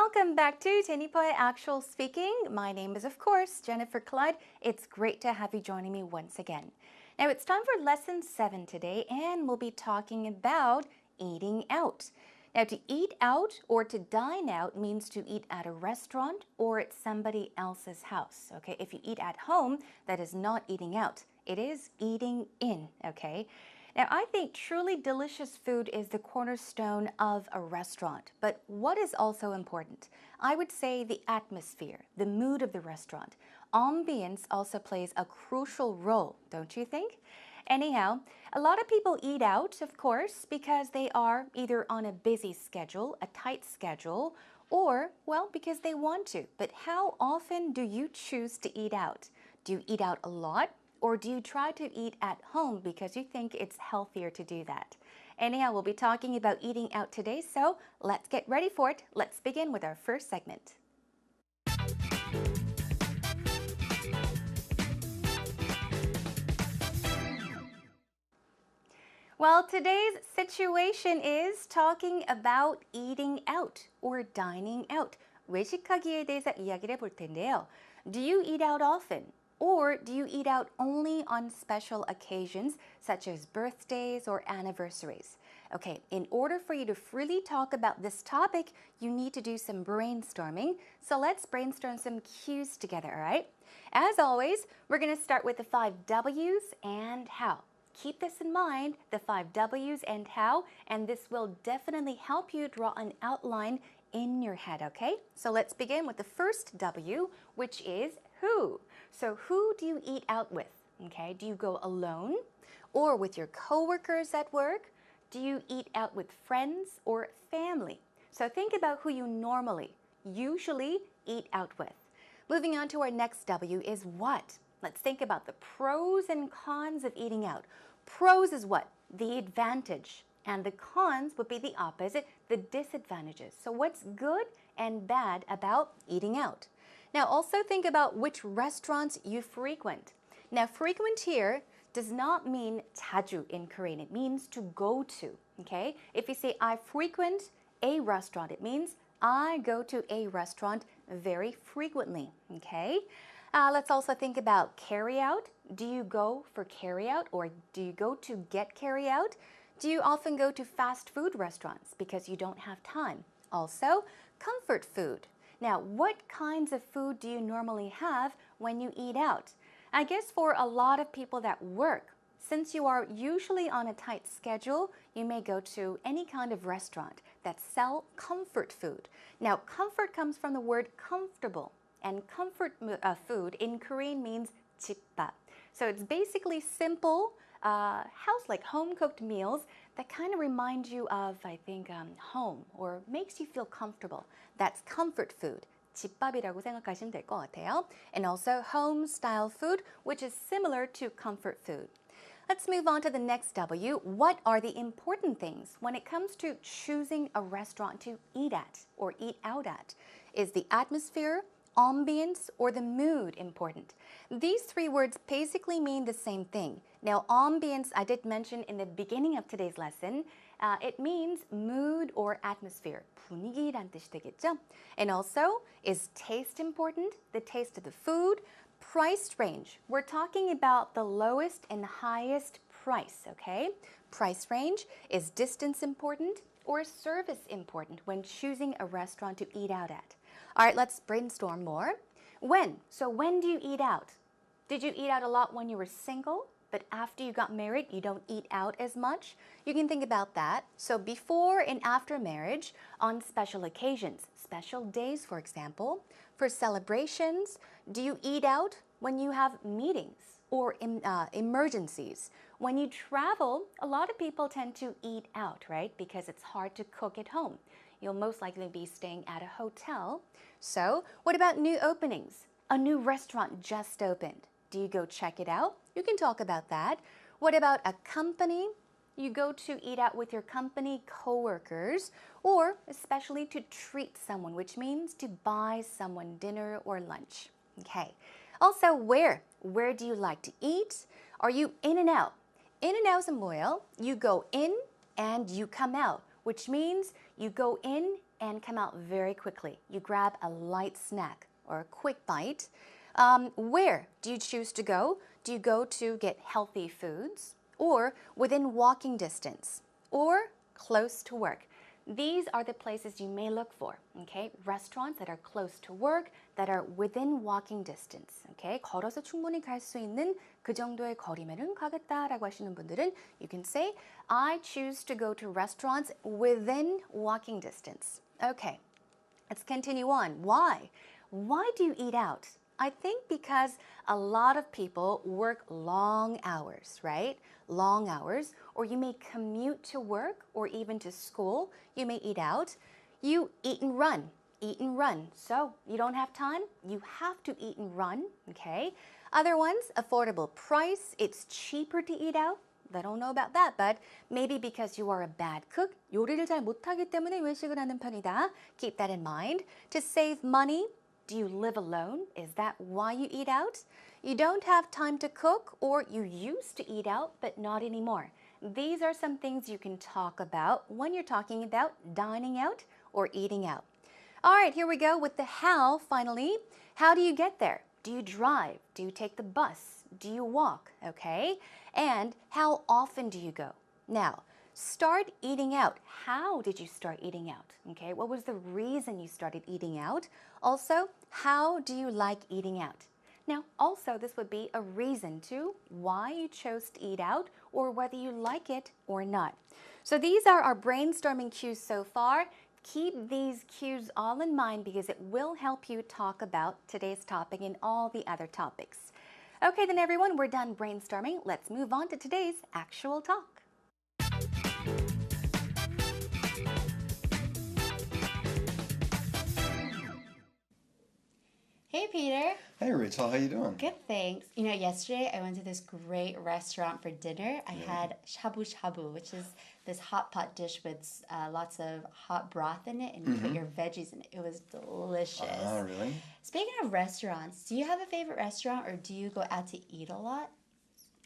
welcome back to Jennifer Actual Speaking. My name is, of course, Jennifer Clyde. It's great to have you joining me once again. Now, it's time for Lesson 7 today, and we'll be talking about eating out. Now, to eat out or to dine out means to eat at a restaurant or at somebody else's house, okay? If you eat at home, that is not eating out. It is eating in, okay? Now, I think truly delicious food is the cornerstone of a restaurant. But what is also important? I would say the atmosphere, the mood of the restaurant. Ambience also plays a crucial role, don't you think? Anyhow, a lot of people eat out, of course, because they are either on a busy schedule, a tight schedule, or, well, because they want to. But how often do you choose to eat out? Do you eat out a lot? Or do you try to eat at home because you think it's healthier to do that? Anyhow, we'll be talking about eating out today, so let's get ready for it. Let's begin with our first segment. Well, today's situation is talking about eating out or dining out. 외식하기에 대해서 이야기를 해볼 텐데요. Do you eat out often? Or do you eat out only on special occasions, such as birthdays or anniversaries? Okay, in order for you to freely talk about this topic, you need to do some brainstorming. So let's brainstorm some cues together, all right? As always, we're going to start with the 5 W's and how. Keep this in mind, the 5 W's and how, and this will definitely help you draw an outline in your head, okay? So let's begin with the first W, which is who. So who do you eat out with? Okay, do you go alone or with your coworkers at work? Do you eat out with friends or family? So think about who you usually eat out with. Moving on to our next W is what? Let's think about the pros and cons of eating out. Pros is what? The advantage. And the cons would be the opposite, the disadvantages. So what's good and bad about eating out? Now also think about which restaurants you frequent. Now frequent here does not mean 자주 in Korean. It means to go to, okay? If you say I frequent a restaurant, it means I go to a restaurant very frequently, okay? Let's also think about carry out. Do you go for carry out or do you go to get carry out? Do you often go to fast food restaurants because you don't have time? Also, comfort food. Now, what kinds of food do you normally have when you eat out? I guess for a lot of people that work, since you are usually on a tight schedule, you may go to any kind of restaurant that sell comfort food. Now, comfort comes from the word comfortable, and comfort food in Korean means 집밥. So it's basically simple, like home-cooked meals that kind of remind you of, I think, home or makes you feel comfortable. That's comfort food. 집밥이라고 생각하시면 될 것 같아요. And also home-style food, which is similar to comfort food. Let's move on to the next W. What are the important things when it comes to choosing a restaurant to eat at or eat out at? Is the atmosphere, ambience, or the mood important? These 3 words basically mean the same thing. Now, ambience, I did mention in the beginning of today's lesson, it means mood or atmosphere. 분위기란 뜻이 되겠죠? And also, is taste important? The taste of the food. Price range. We're talking about the lowest and highest price, okay? Price range. Is distance important or service important when choosing a restaurant to eat out at? All right, let's brainstorm more. When? So when do you eat out? Did you eat out a lot when you were single? But after you got married, you don't eat out as much? You can think about that. So before and after marriage, on special occasions, special days, for example, for celebrations, do you eat out when you have meetings or emergencies? When you travel, a lot of people tend to eat out, right? Because it's hard to cook at home. You'll most likely be staying at a hotel. So what about new openings? A new restaurant just opened. Do you go check it out? You can talk about that. What about a company? You go to eat out with your company coworkers, or especially to treat someone, which means to buy someone dinner or lunch. Okay. Also, where? Where do you like to eat? Are you in and out? In and out은 뭐예요? You go in and you come out, which means you go in and come out very quickly. You grab a light snack or a quick bite. Where do you choose to go? Do you go to get healthy foods or within walking distance or close to work? These are the places you may look for, okay? Restaurants that are close to work, that are within walking distance, okay? 걸어서 충분히 갈 수 있는 그 정도의 거리면은 가겠다라고 하시는 분들은 you can say, I choose to go to restaurants within walking distance. Okay, let's continue on. Why? Why do you eat out? I think because a lot of people work long hours, right? Long hours, or you may commute to work or even to school. You may eat out. You eat and run. Eat and run. So you don't have time, you have to eat and run, okay? Other ones, affordable price. It's cheaper to eat out. I don't know about that, but maybe because you are a bad cook, 요리를 잘 못하기 때문에 외식을 하는 편이다. Keep that in mind. To save money, do you live alone? Is that why you eat out? You don't have time to cook, or you used to eat out, but not anymore. These are some things you can talk about when you're talking about dining out or eating out. All right, here we go with the how, finally. How do you get there? Do you drive? Do you take the bus? Do you walk? Okay. And how often do you go? Now, start eating out. How did you start eating out? Okay, what was the reason you started eating out? Also, how do you like eating out? Now, also, this would be a reason to why you chose to eat out or whether you like it or not. So these are our brainstorming cues so far. Keep these cues all in mind because it will help you talk about today's topic and all the other topics. Okay, then everyone, we're done brainstorming. Let's move on to today's actual talk. Hey, Peter. Hey, Rachel, how you doing? Good, thanks. You know, yesterday I went to this great restaurant for dinner. I had shabu shabu, which is this hot pot dish with lots of hot broth in it, and you put your veggies in it. It was delicious. Oh, really? Speaking of restaurants, do you have a favorite restaurant, or do you go out to eat a lot?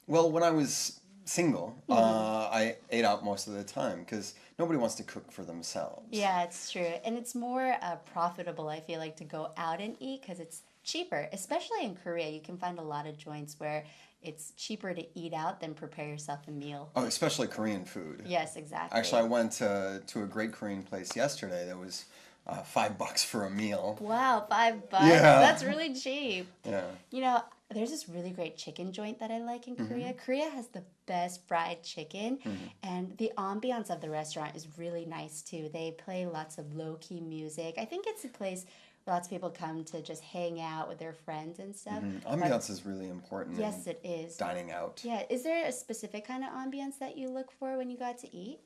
Well, when I was single, I ate out most of the time because nobody wants to cook for themselves. Yeah, it's true. And it's more profitable, I feel like, to go out and eat because it's cheaper. Especially in Korea, you can find a lot of joints where it's cheaper to eat out than prepare yourself a meal. Oh, especially Korean food. Yes, exactly. Actually, I went to a great Korean place yesterday that was $5 for a meal. Wow, $5. Yeah. That's really cheap. Yeah. You know, there's this really great chicken joint that I like in Korea. Korea has the best fried chicken, and the ambiance of the restaurant is really nice too. They play lots of low-key music. I think it's a place where lots of people come to just hang out with their friends and stuff. Ambiance is really important. Yes, in it is. Dining out. Yeah, is there a specific kind of ambiance that you look for when you go out to eat?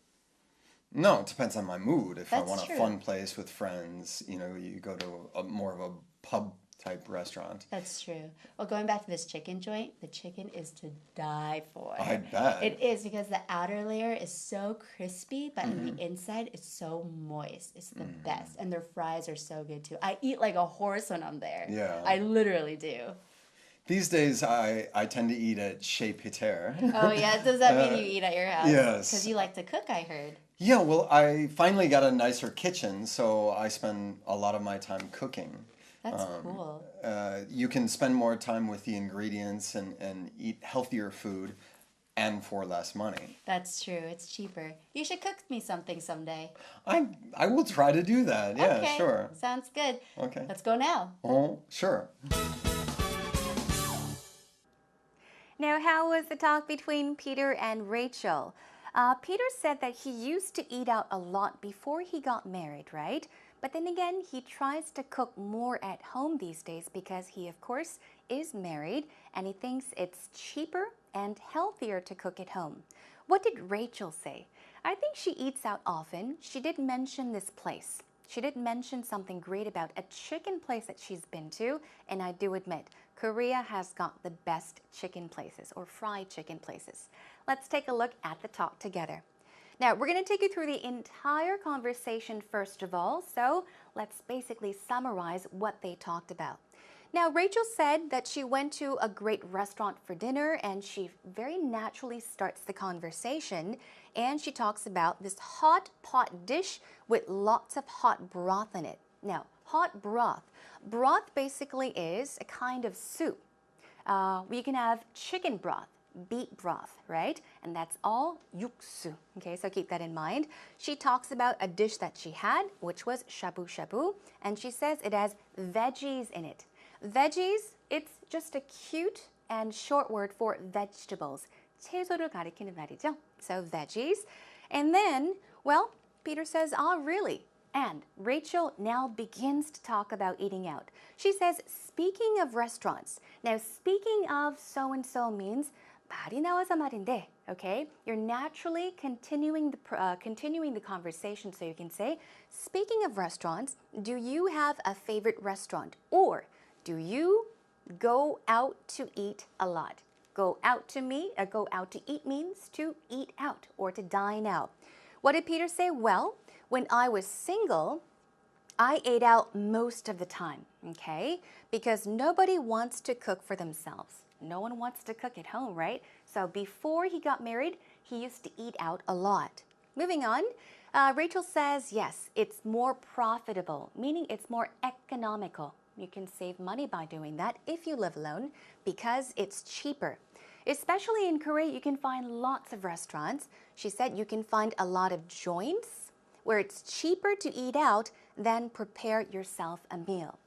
No, it depends on my mood. If I That's want true. a fun place with friends, you know, you go to more of a pub type restaurant. That's true. Well, going back to this chicken joint, the chicken is to die for. I bet. It is because the outer layer is so crispy, but in the inside it's so moist. It's the best. And their fries are so good too. I eat like a horse when I'm there. Yeah. I literally do. These days, I tend to eat at Chez Peter. Oh, yeah. Does that mean you eat at your house? yes. Because you like to cook, I heard. Yeah, well, I finally got a nicer kitchen, so I spend a lot of my time cooking. That's cool. You can spend more time with the ingredients and eat healthier food and for less money. That's true. It's cheaper. You should cook me something someday. I will try to do that. Yeah, Okay. sure. Sounds good. Okay. Let's go now. Oh, sure. Now, how was the talk between Peter and Rachel? Peter said that he used to eat out a lot before he got married, right? But then again, he tries to cook more at home these days because he, of course, is married and he thinks it's cheaper and healthier to cook at home. What did Rachel say? I think she eats out often. She did mention this place. She did mention something great about a chicken place that she's been to, and I do admit, Korea has got the best chicken places or fried chicken places. Let's take a look at the talk together. Now, we're going to take you through the entire conversation first of all, so let's basically summarize what they talked about. Now, Rachel said that she went to a great restaurant for dinner and she very naturally starts the conversation. and she talks about this hot pot dish with lots of hot broth in it. Now, hot broth. Broth basically is a kind of soup. We can have chicken broth, beet broth, right? And that's all yuksu. Okay, so keep that in mind. She talks about a dish that she had, which was shabu shabu, and she says it has veggies in it. Veggies, it's just a cute and short word for vegetables. 채소를 가리키는 말이죠. So veggies. And then, well, Peter says, "Ah, really?" And Rachel now begins to talk about eating out. She says, speaking of restaurants. Now, speaking of so-and-so means 말이 나와서 말인데, okay? You're naturally continuing the conversation, so you can say, speaking of restaurants, do you have a favorite restaurant? Or do you go out to eat a lot? Go out to eat means to eat out or to dine out. What did Peter say? Well, when I was single, I ate out most of the time, okay? Because nobody wants to cook for themselves. No one wants to cook at home, right? So before he got married, he used to eat out a lot. Moving on, Rachel says, yes, it's more profitable, meaning it's more economical. You can save money by doing that if you live alone because it's cheaper. Especially in Korea, you can find lots of restaurants. She said you can find a lot of joints where it's cheaper to eat out than prepare yourself a meal.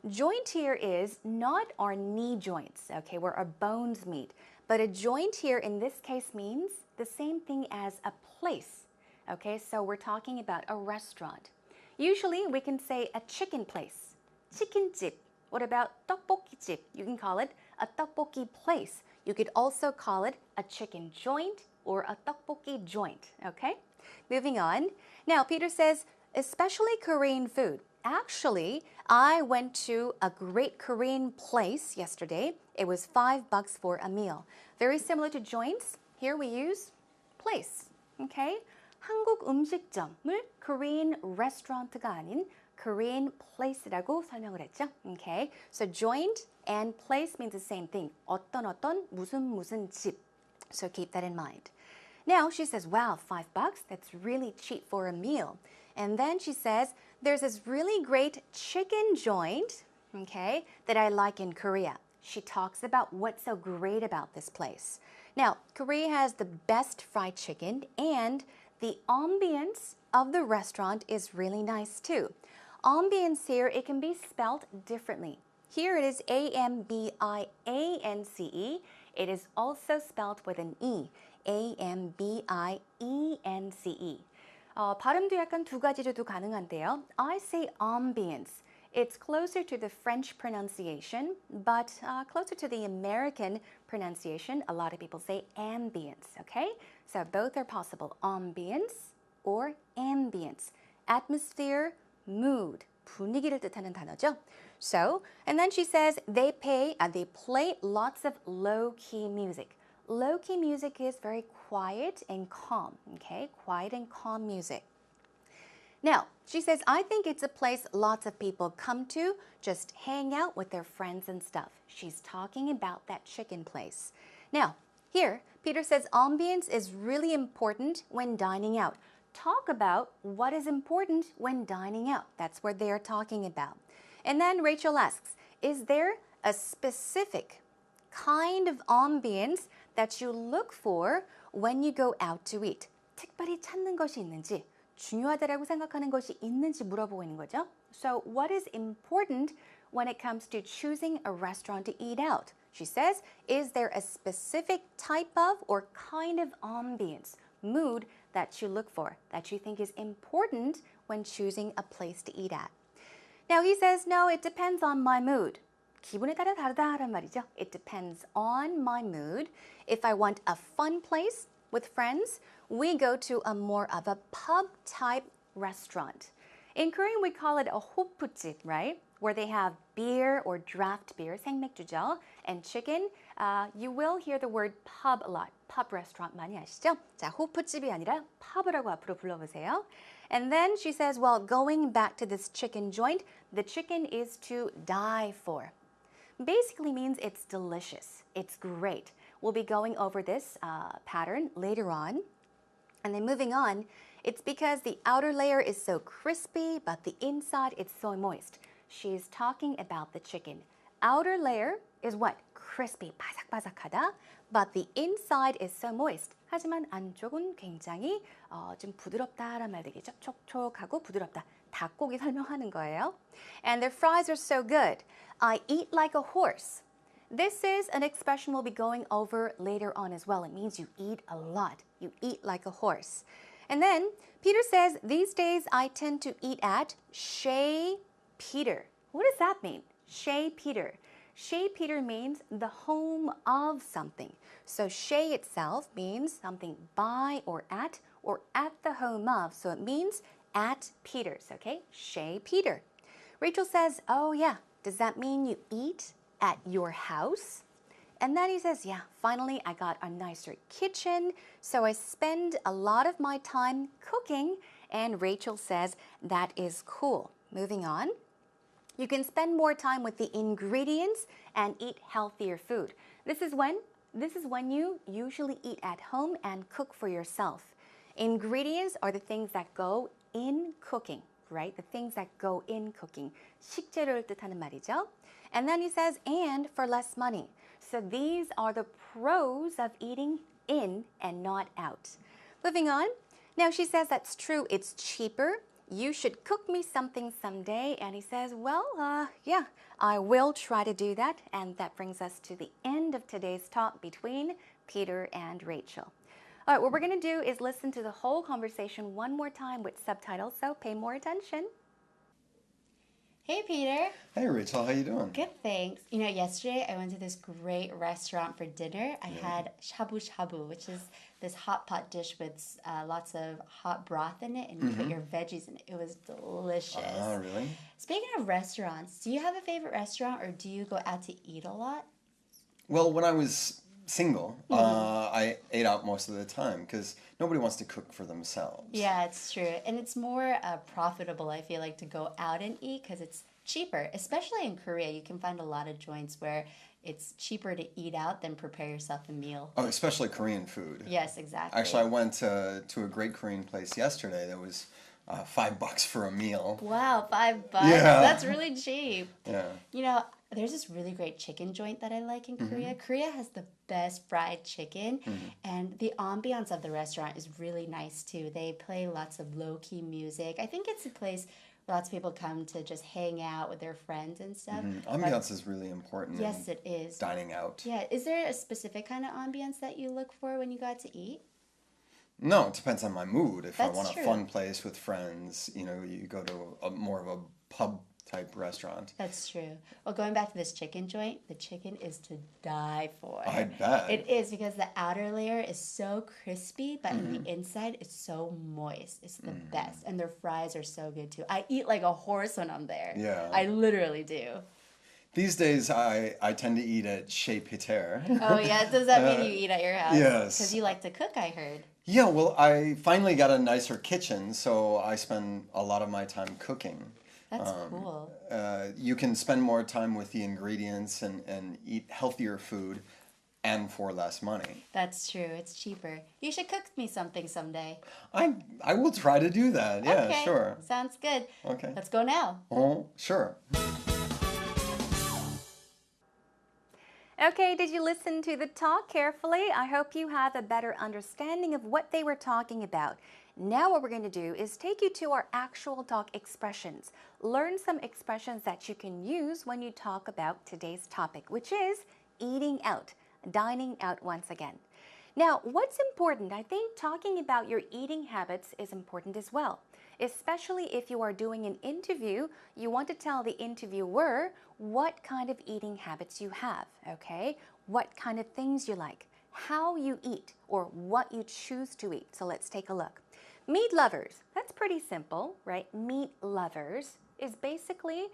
Joint here is not our knee joints, okay, where our bones meet, but a joint here in this case means the same thing as a place, okay? So we're talking about a restaurant. Usually we can say a chicken place, 치킨집. What about 떡볶이집? You can call it a 떡볶이 place. You could also call it a chicken joint or a 떡볶이 joint, okay? Moving on. Now, Peter says, especially Korean food. Actually, I went to a great Korean place yesterday. It was $5 for a meal. Very similar to joints. Here we use place, okay? 한국 음식점을 Korean restaurant가 아닌 Korean place라고 설명을 했죠. Okay, so joint and place means the same thing. 어떤 무슨 집. So keep that in mind. Now she says, wow, $5, that's really cheap for a meal. And then she says, there's this really great chicken joint, okay, that I like in Korea. She talks about what's so great about this place. Now, Korea has the best fried chicken and the ambience of the restaurant is really nice too. Ambience here, it can be spelled differently. Here it is A-M-B-I-A-N-C-E. It is also spelled with an E. A-M-B-I-E-N-C-E. 발음도 약간 두 가지로도 가능한데요. I say ambience. It's closer to the French pronunciation, but closer to the American pronunciation. A lot of people say ambience, okay? So both are possible, ambience or ambience. Atmosphere, mood, 분위기를 뜻하는 단어죠. So, and then she says they play lots of low-key music. Low-key music is very quiet and calm, okay? Quiet and calm music. Now, she says, I think it's a place lots of people come to just hang out with their friends and stuff. She's talking about that chicken place. Now, here, Peter says ambience is really important when dining out. Talk about what is important when dining out. That's what they're talking about. And then Rachel asks, is there a specific kind of ambience that you look for when you go out to eat? 특별히 찾는 것이 있는지, 중요하다라고 생각하는 것이 있는지 물어보고 있는 거죠. So what is important when it comes to choosing a restaurant to eat out? She says, is there a specific type of or kind of ambience, mood that you look for, that you think is important when choosing a place to eat at? Now he says, no, it depends on my mood. 기분에 따라 다르다란 말이죠. It depends on my mood. If I want a fun place with friends, we go to a more of a pub-type restaurant. In Korean, we call it a 호프집, right? Where they have beer or draft beer, 생맥주죠, and chicken. You will hear the word pub a lot. pub restaurant 많이 아시죠? 자, 호프집이 아니라 pub이라고 앞으로 불러보세요. And then she says, well, going back to this chicken joint, the chicken is to die for. Basically means it's delicious. It's great. We'll be going over this pattern later on. And then moving on, it's because the outer layer is so crispy, but the inside is so moist. She's talking about the chicken. Outer layer is what? Crispy, 바삭바삭하다. But the inside is so moist. 하지만 안쪽은 굉장히 좀 부드럽다라는 말 되겠죠. 촉촉하고 부드럽다. 닭고기 설명하는 거예요. And their fries are so good. I eat like a horse. This is an expression we'll be going over later on as well. It means you eat a lot. You eat like a horse. And then Peter says, these days I tend to eat at Chez Peter. What does that mean? Chez Peter. Chez Peter means the home of something. So chez itself means something by or at the home of. So it means at Peter's, okay? Chez Peter. Rachel says, oh yeah, does that mean you eat at your house? And then he says, yeah, finally I got a nicer kitchen, so I spend a lot of my time cooking. And Rachel says, that is cool. Moving on. You can spend more time with the ingredients and eat healthier food. This is when you usually eat at home and cook for yourself. Ingredients are the things that go in cooking, right? The things that go in cooking. 식재료를 뜻하는 말이죠. And then he says, and for less money. So these are the pros of eating in and not out. Moving on. Now she says that's true. It's cheaper. You should cook me something someday. And he says, well, yeah, I will try to do that. And that brings us to the end of today's talk between Peter and Rachel. All right, what we're going to do is listen to the whole conversation one more time with subtitles, so pay more attention. Hey, Peter. Hey, Rachel, how you doing? Good, thanks. You know, yesterday I went to this great restaurant for dinner. I had shabu shabu, which is this hot pot dish with lots of hot broth in it, and you put your veggies in it. It was delicious. Oh, really? Speaking of restaurants, do you have a favorite restaurant, or do you go out to eat a lot? Well, when I was single, I ate out most of the time because nobody wants to cook for themselves. Yeah, it's true. And it's more profitable, I feel like, to go out and eat because it's cheaper. Especially in Korea, you can find a lot of joints where it's cheaper to eat out than prepare yourself a meal. Oh, especially Korean food. Yes, exactly. Actually, I went to a great Korean place yesterday that was $5 for a meal. Wow, $5. Yeah. That's really cheap. Yeah. You know, there's this really great chicken joint that I like in Korea. Korea has the best fried chicken, and the ambiance of the restaurant is really nice too. They play lots of low-key music. I think it's a place where lots of people come to just hang out with their friends and stuff. Ambiance is really important. Yes, in it is. Dining out. Yeah, is there a specific kind of ambiance that you look for when you go out to eat? No, it depends on my mood. If I That's want true. a fun place with friends, you know, you go to more of a pub type restaurant. That's true. Well, going back to this chicken joint, the chicken is to die for. I bet. It is because the outer layer is so crispy, but in the inside it's so moist. It's the best. And their fries are so good too. I eat like a horse when I'm there. Yeah. I literally do. These days, I tend to eat at Chez Peter. Oh, yeah. Does that mean you eat at your house? yes. Because you like to cook, I heard. Yeah, well, I finally got a nicer kitchen, so I spend a lot of my time cooking. That's cool. You can spend more time with the ingredients and eat healthier food and for less money. That's true. It's cheaper. You should cook me something someday. I will try to do that. Yeah, Okay. sure. Sounds good. Okay. Let's go now. Oh, sure. Okay, did you listen to the talk carefully? I hope you have a better understanding of what they were talking about. Now what we're going to do is take you to our actual talk expressions. Learn some expressions that you can use when you talk about today's topic, which is eating out, dining out once again. Now, what's important? I think talking about your eating habits is important as well. Especially if you are doing an interview, you want to tell the interviewer what kind of eating habits you have, okay? What kind of things you like, how you eat, or what you choose to eat. So let's take a look. Meat lovers, that's pretty simple, right? Meat lovers is basically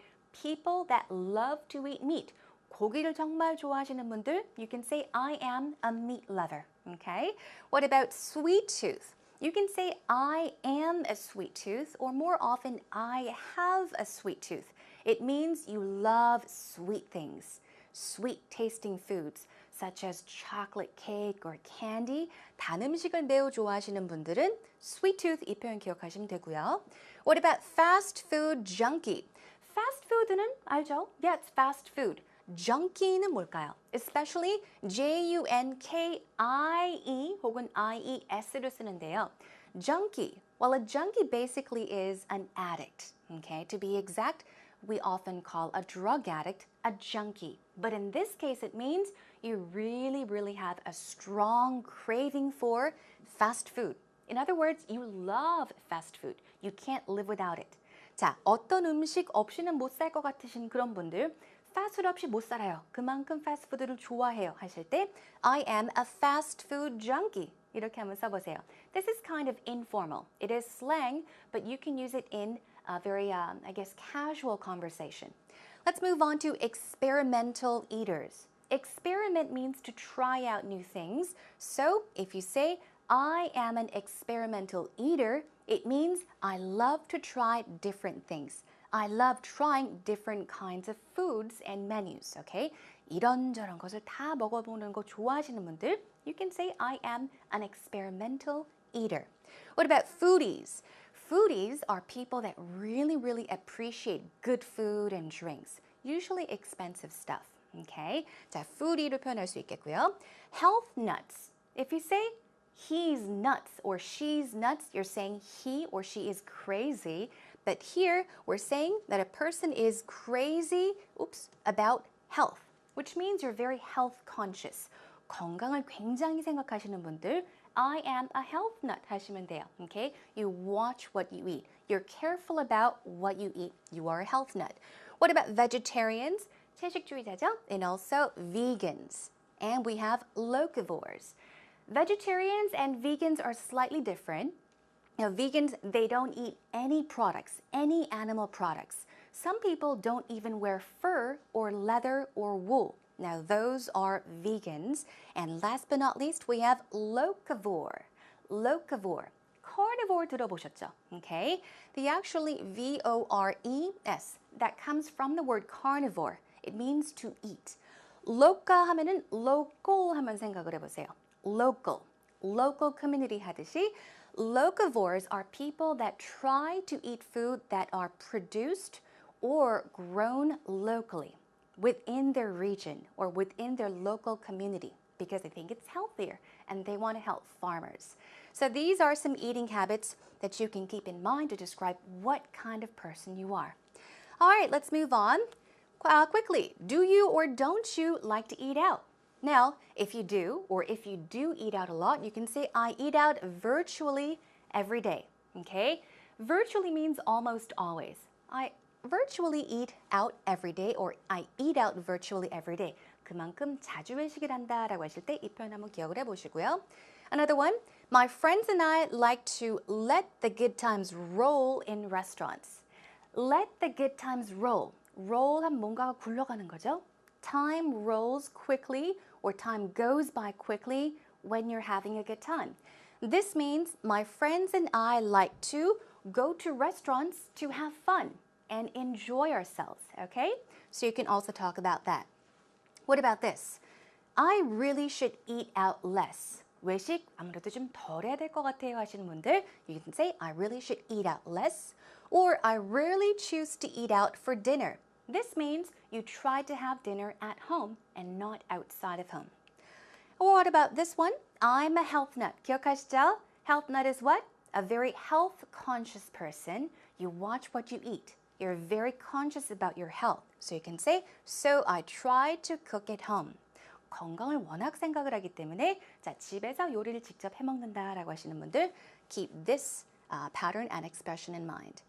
people that love to eat meat. 고기를 정말 좋아하시는 분들, you can say, I am a meat lover, okay? What about sweet tooth? You can say, I am a sweet tooth, or more often, I have a sweet tooth. It means you love sweet things, sweet tasting foods. such as chocolate cake or candy. 단 음식을 매우 좋아하시는 분들은 sweet tooth 이 표현 기억하시면 되고요. What about fast food junkie? fast food는 알죠? Yeah, it's fast food. junkie는 뭘까요? Especially Junkie 혹은 IES를 쓰는데요. Junkie. Well, a junkie basically is an addict. Okay, to be exact, we often call a drug addict a junkie. But in this case, it means you really have a strong craving for fast food. In other words, you love fast food. You can't live without it. 자, 어떤 음식 없이는 못 살 것 같으신 그런 분들, 패스트푸드 없이 못 살아요. 그만큼 패스트푸드를 좋아해요 하실 때 I am a fast food junkie. 이렇게 한번 써보세요. This is kind of informal. It is slang, but you can use it in a very, I guess, casual conversation. Let's move on to experimental eaters. Experiment means to try out new things. So if you say, I am an experimental eater, it means I love to try different things. I love trying different kinds of foods and menus, okay? 이런저런 것을 다 먹어보는 거 좋아하시는 분들, you can say I am an experimental eater. What about foodies? Foodies are people that really appreciate good food and drinks, usually expensive stuff, okay? 자, foodie로 표현할 수 있겠고요. Health nuts. If you say he's nuts or she's nuts, you're saying he or she is crazy. But here, we're saying that a person is crazy, about health, which means you're very health conscious. 건강을 굉장히 생각하시는 분들, I am a health nut 하시면 돼요. Okay? You watch what you eat. You're careful about what you eat. You are a health nut. What about vegetarians? 채식주의자죠? And also vegans. And we have locavores. Vegetarians and vegans are slightly different. Now, vegans, they don't eat any products, any animal products. Some people don't even wear fur or leather or wool. Now, those are vegans. And last but not least, we have locavore. Locavore. Carnivore 들어보셨죠? Okay? The actually V-O-R-E-S, that comes from the word carnivore. It means to eat. loca 하면은 local 하면 생각을 해보세요. Local. Local community 하듯이 locavores are people that try to eat food that are produced or grown locally within their region or within their local community because they think it's healthier and they want to help farmers. So these are some eating habits that you can keep in mind to describe what kind of person you are. All right, let's move on. Quickly, do you or don't you like to eat out? Now, if you do, or if you do eat out a lot, you can say, I eat out virtually every day, okay? Virtually means almost always. I virtually eat out every day, or I eat out virtually every day. 그만큼 자주 외식을 한다라고 하실 때 이 표현 한번 기억을 해보시고요. Another one, my friends and I like to let the good times roll in restaurants. Let the good times roll. roll 하면 뭔가가 굴러가는 거죠. Time rolls quickly or time goes by quickly when you're having a good time. This means my friends and I like to go to restaurants to have fun and enjoy ourselves, okay? So you can also talk about that. What about this? I really should eat out less. 외식 아무래도 좀 덜 해야 될 것 같아요 하시는 분들, you can say I really should eat out less or I rarely choose to eat out for dinner. This means you try to have dinner at home and not outside of home. Or what about this one? I'm a health nut. 기억하시죠? Health nut is what? A very health conscious person. You watch what you eat. You're very conscious about your health. So you can say, so I try to cook at home. 건강을 워낙 생각을 하기 때문에 자, 집에서 요리를 직접 해먹는다라고 하시는 분들 keep this pattern and expression in mind.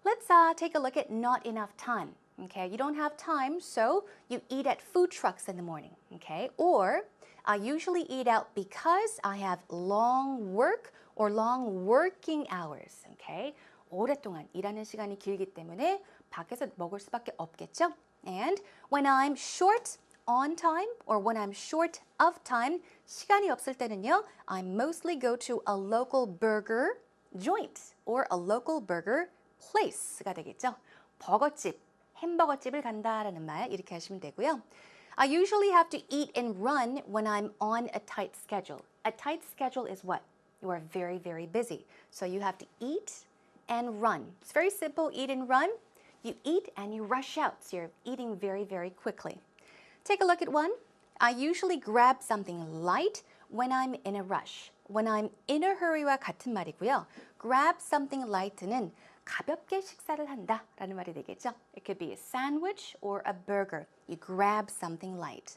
Let's take a look at not enough time. Okay, you don't have time, so you eat at food trucks in the morning. Okay, or I usually eat out because I have long work or long working hours. Okay, 오랫동안 일하는 시간이 길기 때문에 밖에서 먹을 수밖에 없겠죠. And when I'm short on time or when I'm short of time, 시간이 없을 때는요, I mostly go to a local burger joint or a local burger place가 되겠죠. 버거집, 햄버거집을 간다라는 말 이렇게 하시면 되고요. I usually have to eat and run when I'm on a tight schedule. A tight schedule is what? You are very, very busy. So you have to eat and run. It's very simple, eat and run. You eat and you rush out. So you're eating very, very quickly. Take a look at one. I usually grab something light when I'm in a rush. When I'm in a hurry와 같은 말이고요. Grab something light는 가볍게 식사를 한다 라는 말이 되겠죠. It could be a sandwich or a burger. You grab something light.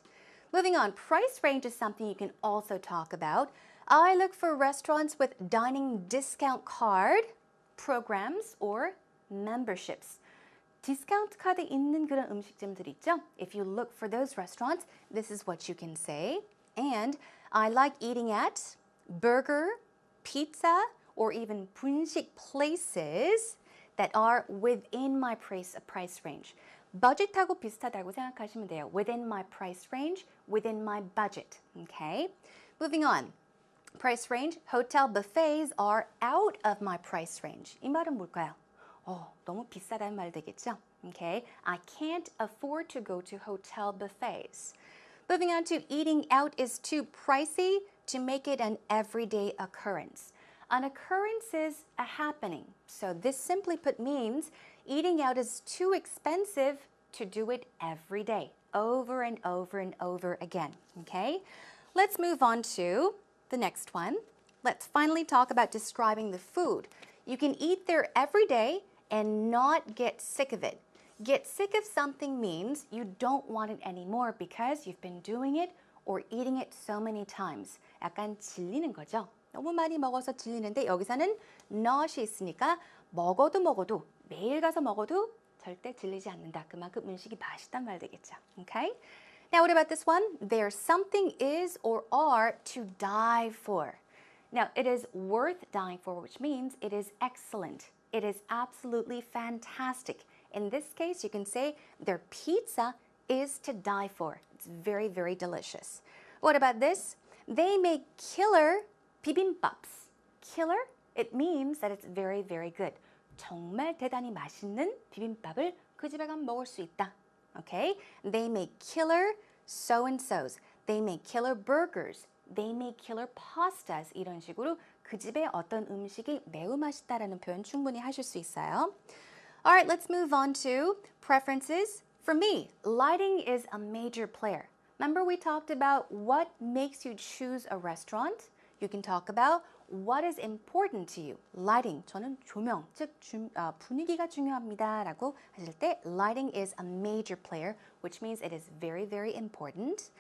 Moving on, price range is something you can also talk about. I look for restaurants with dining discount card, programs, or memberships. 디스카운트 카드 있는 그런 음식점들 있죠? If you look for those restaurants, this is what you can say. And I like eating at burger, pizza, or even 분식 places that are within my price range. budget하고 비슷하다고 생각하시면 돼요. Within my price range, within my budget. Okay? Moving on. Price range, hotel buffets are out of my price range. 이 말은 뭘까요? 너무 비싸다는 말 되겠죠? Okay? I can't afford to go to hotel buffets. Moving on to eating out is too pricey to make it an everyday occurrence. An occurrence is a happening. So this simply put means eating out is too expensive to do it every day, over and over and over again. Okay? Let's move on to the next one. Let's finally talk about describing the food. You can eat there every day and not get sick of it. Get sick of something means you don't want it anymore because you've been doing it or eating it so many times. 약간 질리는 거죠. 너무 많이 먹어서 질리는데 여기서는 not이 있으니까 먹어도 매일 가서 먹어도 절대 질리지 않는다. 그만큼 음식이 맛있단 말 되겠죠. Okay? Now what about this one? There's something is or are to die for. Now it is worth dying for, which means it is excellent. It is absolutely fantastic. In this case, you can say their pizza is to die for. It's very, very delicious. What about this? They make killer bibimbaps. Killer? It means that it's very, very good. 정말 대단히 맛있는 비빔밥을 그 집에 가면 먹을 수 있다. Okay? They make killer so-and-sos. They make killer burgers. They make killer pastas. 이런 식으로 그 집에 어떤 음식이 매우 맛있다라는 표현 충분히 하실 수 있어요. Alright, let's move on to preferences. For me, lighting is a major player. Remember we talked about what makes you choose a restaurant? You can talk about what is important to you. Lighting, 저는 조명, 즉 분위기가 중요합니다 라고 하실 때 lighting is a major player, which means it is very, very important.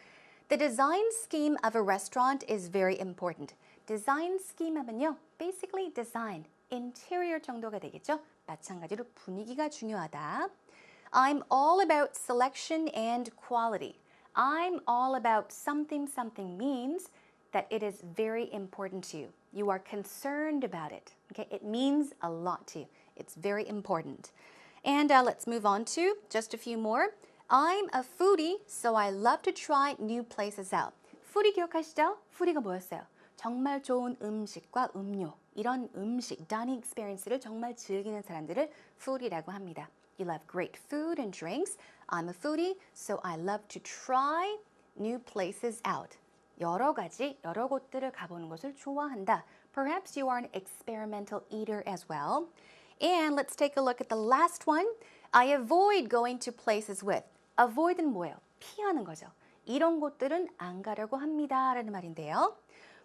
The design scheme of a restaurant is very important. Design scheme 하면요, basically design, interior 정도가 되겠죠? 마찬가지로 분위기가 중요하다. I'm all about selection and quality. I'm all about something means that it is very important to you. You are concerned about it. Okay, it means a lot to you. It's very important. And let's move on to just a few more. I'm a foodie, so I love to try new places out. foodie 기억하시죠? foodie가 뭐였어요? 정말 좋은 음식과 음료, 이런 음식, dining experience를 정말 즐기는 사람들을 foodie라고 합니다. You love great food and drinks. I'm a foodie, so I love to try new places out. 여러 곳들을 가보는 것을 좋아한다. Perhaps you are an experimental eater as well. And let's take a look at the last one. I avoid going to places with. Avoid는 뭐예요? 피하는 거죠. 이런 곳들은 안 가려고 합니다. 라는 말인데요.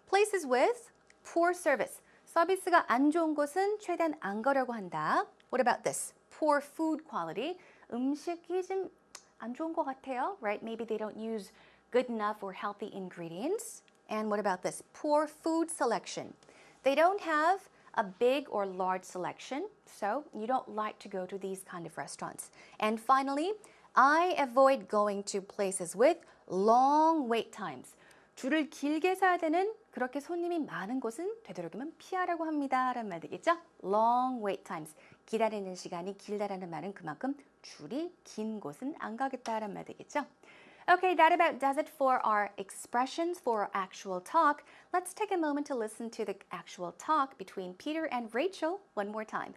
Places with poor service. 서비스가 안 좋은 곳은 최대한 안 가려고 한다. What about this? Poor food quality. 음식이 좀 안 좋은 것 같아요. Right? Maybe they don't use good enough or healthy ingredients. And what about this? Poor food selection. They don't have a big or large selection, so you don't like to go to these kind of restaurants. And finally, I avoid going to places with long wait times. 줄을 길게 서야 되는 그렇게 손님이 많은 곳은 되도록이면 피하라고 합니다. 라는 말 되겠죠? Long wait times. 기다리는 시간이 길다라는 말은 그만큼 줄이 긴 곳은 안 가겠다라는 말 되겠죠? Okay, that about does it for our expressions for our actual talk. Let's take a moment to listen to the actual talk between Peter and Rachel one more time.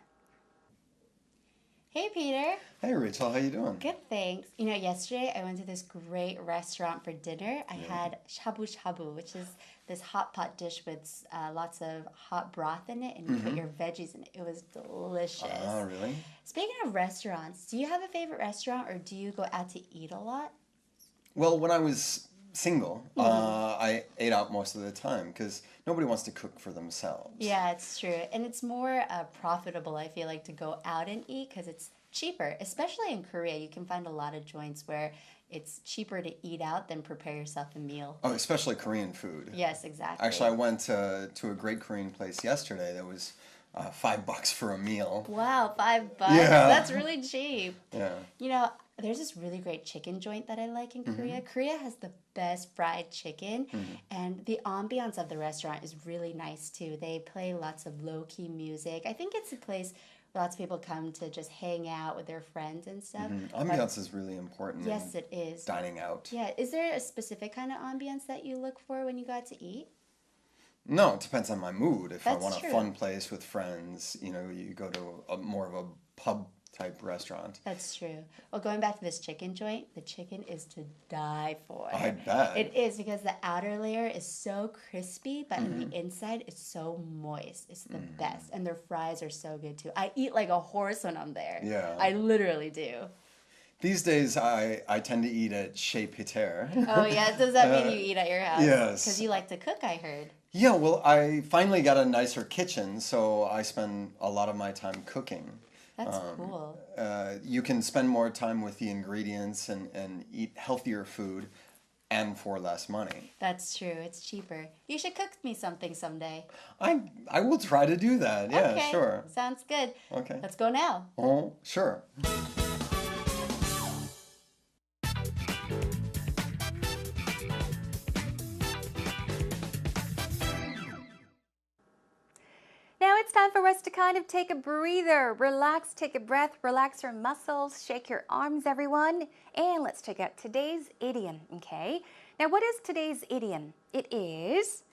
Hey, Peter. Hey, Rachel, how you doing? Good, thanks. You know, yesterday I went to this great restaurant for dinner. I had shabu shabu, which is this hot pot dish with lots of hot broth in it, and you put your veggies in it. It was delicious. Oh, really? Speaking of restaurants, do you have a favorite restaurant or do you go out to eat a lot? Well, when I was single, I ate out most of the time because nobody wants to cook for themselves. Yeah, it's true. And it's more profitable, I feel like, to go out and eat because it's cheaper. Especially in Korea, you can find a lot of joints where it's cheaper to eat out than prepare yourself a meal. Oh, especially Korean food. Yes, exactly. Actually, I went to a great Korean place yesterday that was $5 for a meal. Wow, $5. Yeah. That's really cheap. Yeah. You know, there's this really great chicken joint that I like in Korea. Korea has the best fried chicken, and the ambiance of the restaurant is really nice too. They play lots of low-key music. I think it's a place where lots of people come to just hang out with their friends and stuff. Ambiance is really important. Yes, in it is. Dining out. Yeah, is there a specific kind of ambiance that you look for when you go out to eat? No, it depends on my mood. If I That's want true. a fun place with friends, you go to more of a pub type restaurant. That's true. Well, going back to this chicken joint, the chicken is to die for. I bet. It is because the outer layer is so crispy, but in the inside it's so moist. It's the best. And their fries are so good too. I eat like a horse when I'm there. Yeah. I literally do. These days, I tend to eat at Chez Peter. Oh, yeah. Does that mean you eat at your house? yes. Because you like to cook, I heard. Yeah, well, I finally got a nicer kitchen, so I spend a lot of my time cooking. That's cool. You can spend more time with the ingredients and eat healthier food and for less money. That's true. It's cheaper. You should cook me something someday. I will try to do that. Yeah, Okay. sure. Sounds good. Okay. Let's go now. Oh, sure. Now it's time for us to kind of take a breather, relax, take a breath, relax your muscles, shake your arms, everyone. And let's check out today's idiom, okay? Now, what is today's idiom? It is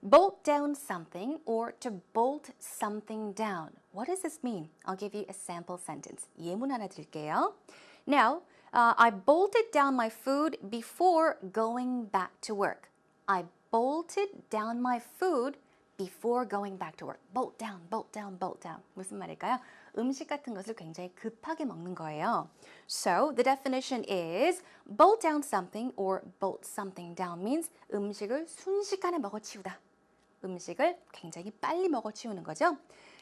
bolt down something or to bolt something down. What does this mean? I'll give you a sample sentence. 예문 하나 드릴게요. Now, I bolted down my food before going back to work. I bolted down my food before going back to work. Bolt down, bolt down, bolt down. 무슨 말일까요? 음식 같은 것을 굉장히 급하게 먹는 거예요. So the definition is bolt down something or bolt something down means 음식을 순식간에 먹어치우다. 음식을 굉장히 빨리 먹어치우는 거죠.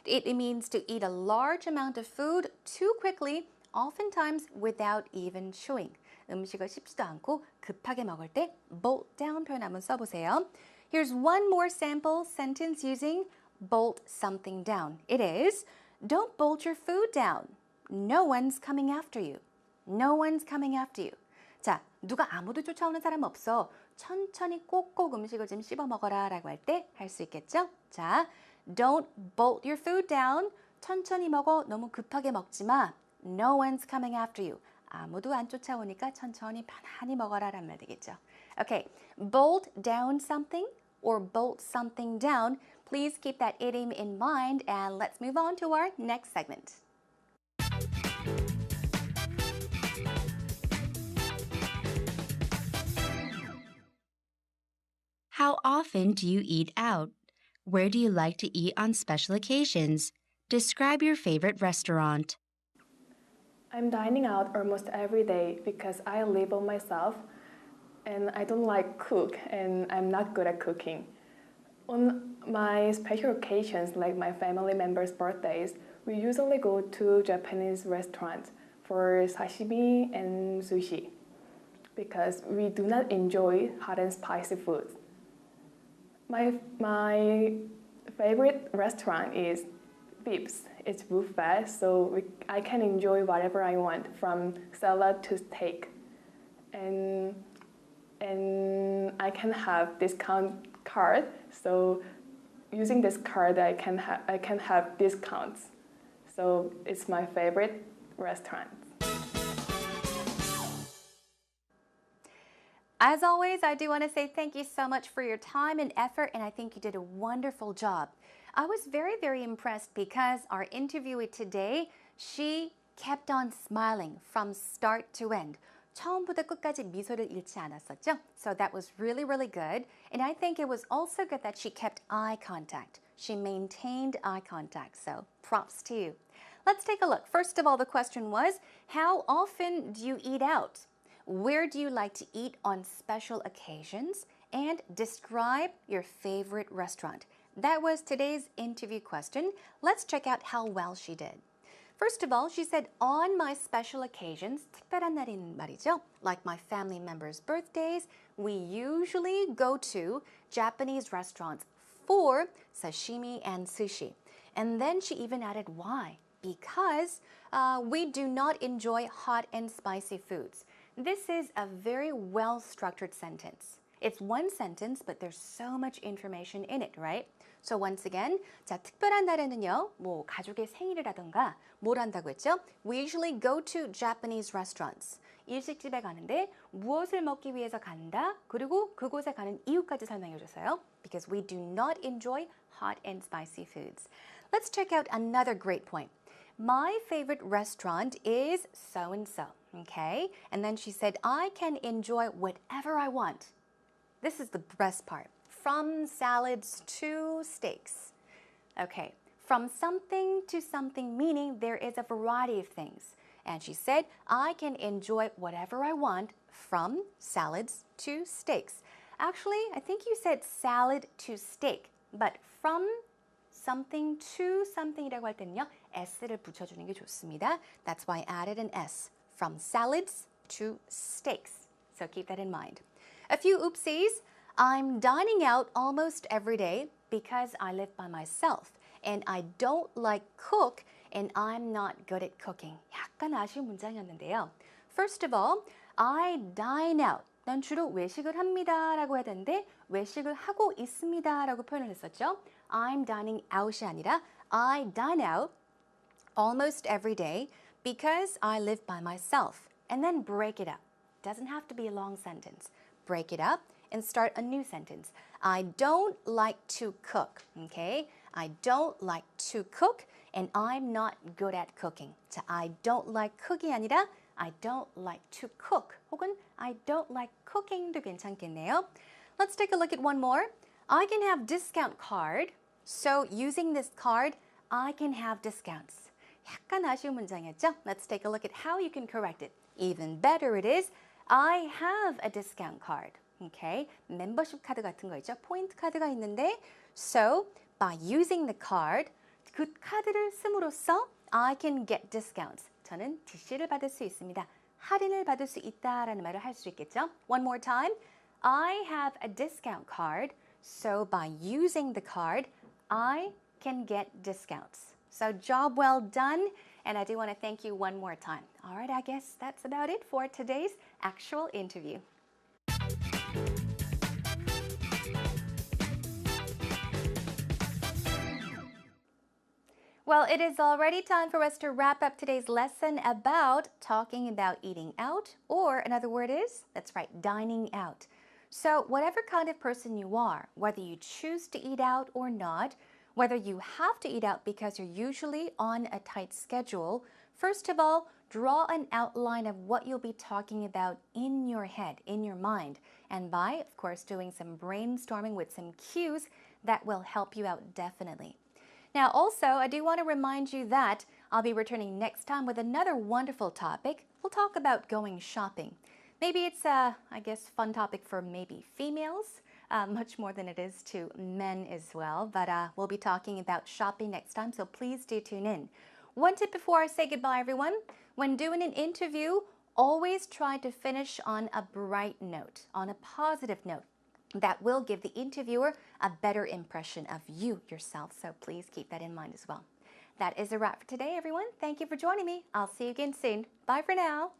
It means to eat a large amount of food too quickly, oftentimes without even chewing. 음식을 씹지도 않고 급하게 먹을 때 bolt down 표현 한번 써보세요. Here's one more sample sentence using bolt something down. It is, don't bolt your food down. No one's coming after you. No one's coming after you. 자, 누가 아무도 쫓아오는 사람 없어. 천천히 꼭꼭 음식을 좀 씹어 먹어라 라고 할 때 할 수 있겠죠? 자, don't bolt your food down. 천천히 먹어. 너무 급하게 먹지 마. No one's coming after you. 아무도 안 쫓아오니까 천천히 편안히 먹어라 라는 말 되겠죠. Okay, bolt down something or bolt something down. Please keep that idiom in mind and let's move on to our next segment. How often do you eat out? Where do you like to eat on special occasions? Describe your favorite restaurant. I'm dining out almost every day because I live on myself and I don't like cook and I'm not good at cooking. On my special occasions like my family members' birthdays, we usually go to Japanese restaurants for sashimi and sushi because we do not enjoy hot and spicy food. My favorite restaurant is Vips. It's buffet, so I can enjoy whatever I want, from salad to steak. And I can have discount card, so using this card I can have discounts. So it's my favorite restaurant. As always, I do want to say thank you so much for your time and effort, and I think you did a wonderful job. I was very, very impressed because our interviewee today, she kept on smiling from start to end. 처음부터 끝까지 미소를 잃지 않았었죠? So that was really, really good. And I think it was also good that she kept eye contact. She maintained eye contact. So props to you. Let's take a look. First of all, the question was, how often do you eat out? Where do you like to eat on special occasions? And describe your favorite restaurant. That was today's interview question. Let's check out how well she did. First of all, she said, on my special occasions, 특별한 날인 말이죠. Like my family members' birthdays, we usually go to Japanese restaurants for sashimi and sushi. And then she even added why. Because we do not enjoy hot and spicy foods. This is a very well-structured sentence. It's one sentence, but there's so much information in it, right? So once again, 자, 특별한 날에는요, 뭐 가족의 생일이라던가 뭘 한다고 했죠? We usually go to Japanese restaurants. 일식집에 가는데 무엇을 먹기 위해서 간다. 그리고 그곳에 가는 이유까지 설명해 줬어요. Because we do not enjoy hot and spicy foods. Let's check out another great point. My favorite restaurant is so-and-so, okay? And then she said, I can enjoy whatever I want. This is the best part. From salads to steaks. Okay, from something to something, meaning there is a variety of things. And she said, I can enjoy whatever I want from salads to steaks. Actually, I think you said salad to steak, but from something to something이라고 할 때는요, s를 붙여주는 게 좋습니다. That's why I added an S. From salads to steaks. So keep that in mind. A few oopsies. I'm dining out almost every day because I live by myself and I don't like cook and I'm not good at cooking. 약간 아쉬운 문장이었는데요. First of all, I dine out. 난 주로 외식을 합니다 라고 해야 되는데 외식을 하고 있습니다 라고 표현을 했었죠. I'm dining out이 아니라 I dine out almost every day because I live by myself. And then break it up. Doesn't have to be a long sentence. Break it up and start a new sentence. I don't like to cook, okay? I don't like to cook and I'm not good at cooking. 자, I don't like cook이 아니라 I don't like to cook 혹은 I don't like cooking도 괜찮겠네요. Let's take a look at one more. I can have discount card. So using this card, I can have discounts. 약간 아쉬운 문장이었죠? Let's take a look at how you can correct it. Even better it is, I have a discount card. Okay, 멤버십 카드 같은 거 있죠? 포인트 카드가 있는데 So, by using the card, 그 카드를 씀으로써 I can get discounts. 저는 DC를 받을 수 있습니다. 할인을 받을 수 있다라는 말을 할 수 있겠죠? One more time. I have a discount card. So, by using the card, I can get discounts. So, job well done. And I do want to thank you one more time. All right, I guess that's about it for today's actual interview. Well, it is already time for us to wrap up today's lesson about talking about eating out, or another word is, that's right, dining out. So whatever kind of person you are, whether you choose to eat out or not, whether you have to eat out because you're usually on a tight schedule, first of all, draw an outline of what you'll be talking about in your head, in your mind. And by, of course, doing some brainstorming with some cues, that will help you out definitely. Now, also, I do want to remind you that I'll be returning next time with another wonderful topic. We'll talk about going shopping. Maybe it's a, I guess, fun topic for maybe females, much more than it is to men as well. But we'll be talking about shopping next time, so please do tune in. One tip before I say goodbye, everyone. When doing an interview, always try to finish on a bright note, on a positive note. That will give the interviewer a better impression of you yourself. So please keep that in mind as well. That is a wrap for today, everyone. Thank you for joining me. I'll see you again soon. Bye for now.